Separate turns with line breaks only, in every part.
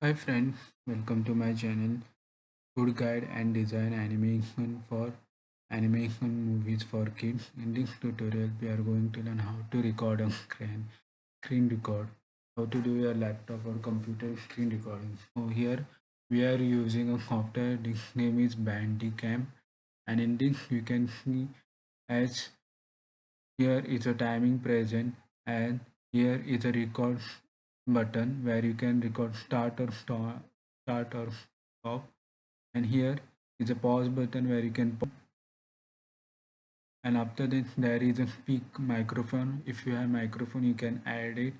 Hi friends, welcome to my channel Food Guide and Design Animation for Animation Movies for Kids. In this tutorial, we are going to learn how to record on screen record, how to do your laptop or computer screen recording. So here we are using a software. This name is Bandicam, and in this you can see as here is a timing present, and here is a record button where you can record start or stop, and here is a pause button where you can pause, and after this there is a speak microphone. If you have microphone you can add it.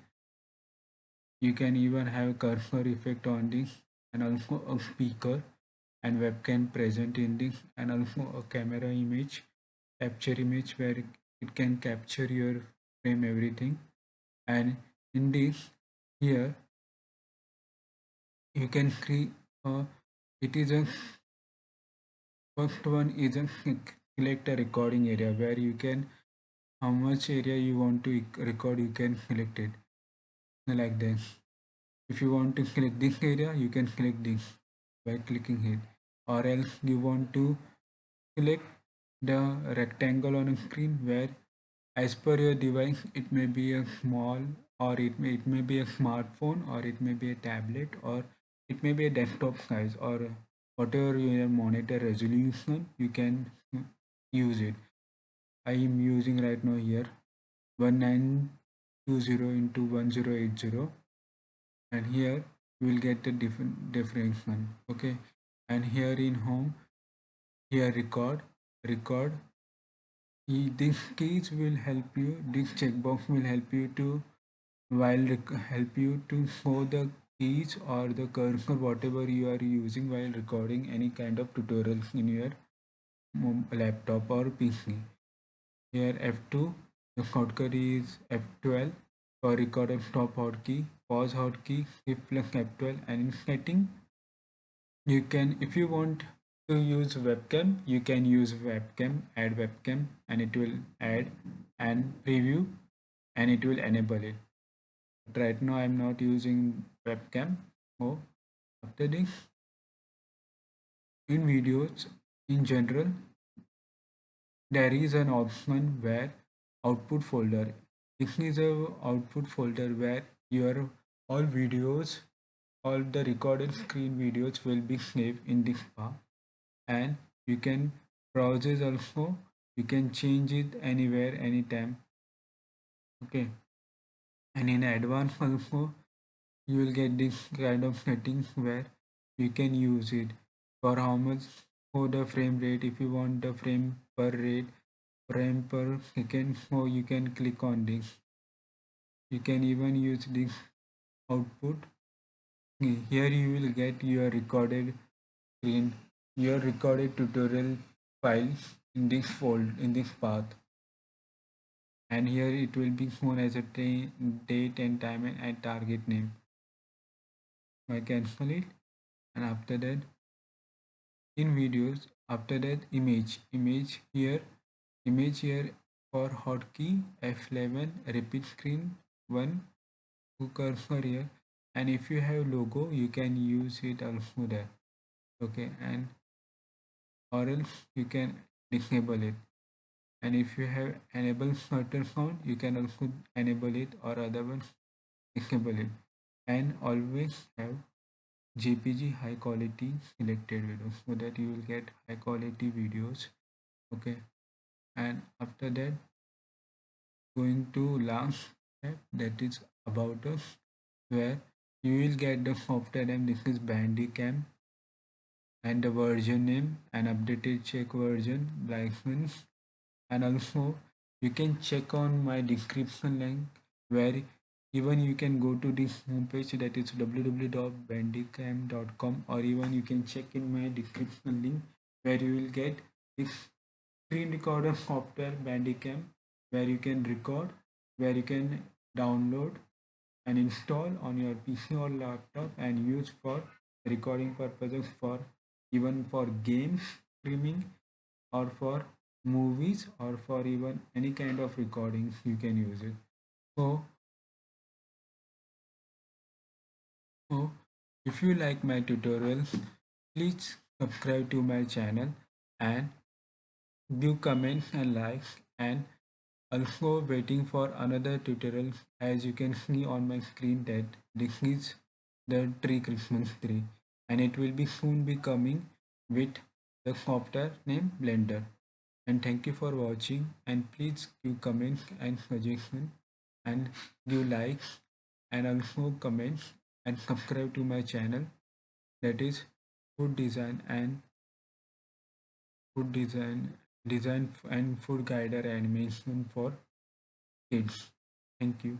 You can even have cursor effect on this, and also a speaker and webcam present in this, and also a camera image capture image where it can capture your frame everything. And in this here you can create it is a first one is a select a recording area where you can how much area you want to record. You can select it like this. If you want to select this area you can select this by clicking it, or else you want to select the rectangle on a screen where as per your device it may be a small, or it may be a smartphone, or it may be a tablet, or it may be a desktop size, or whatever your monitor resolution you can use it. I am using right now here 1920 into 1080, and here you will get the different one. Okay, and here in home, here record. These keys will help you. This checkbox will help you to help you to show the keys or the cursor whatever you are using while recording any kind of tutorials in your laptop or PC. Here F2, the shortcut is F12 for record and stop hotkey, pause hotkey, shift plus F12, and in setting you can, if you want to use webcam, you can use webcam, add webcam, and it will add and preview, and it will enable it. But right now I'm not using webcam. So after this, in videos in general, there is an option where output folder. This is a output folder where your all videos, all the recorded screen videos will be saved in this path, and you can browse it also. You can change it anywhere, anytime. Okay, and in advanced also you will get this kind of settings where you can use it for how much, for the frame rate. If you want the frame per second, so you can click on this. You can even use this output. Here you will get your recorded screen, your recorded tutorial files in this in this path, and here it will be shown as a date and time and target name. I cancel it, and after that in videos, after that image here for hotkey F11, repeat screen 1, to cursor here, and if you have logo you can use it also there. Okay, and or else you can disable it, and if you have enable shutter sound you can also enable it, or otherwise disable it, and always have JPG high quality selected videos so that you will get high quality videos. Okay, and after that going to last step, that is about us, where you will get the software name. This is Bandicam, and the version name and updated check version license, and also you can check on my description link where even you can go to this homepage, that is www.bandicam.com, or even you can check in my description link where you will get this screen recorder software Bandicam, where you can record, where you can download and install on your PC or laptop and use for recording purposes, for even for games streaming, or for movies, or for even any kind of recordings you can use it. So, so If you like my tutorials, please subscribe to my channel and give comment and like, and also waiting for another tutorial. As you can see on my screen that this is the tree Christmas tree, and it will be soon be coming with the software named Blender. And thank you for watching, and please give comments and suggestion and give likes and also comments and subscribe to my channel, that is food design and food design and food guider animation for kids. Thank you.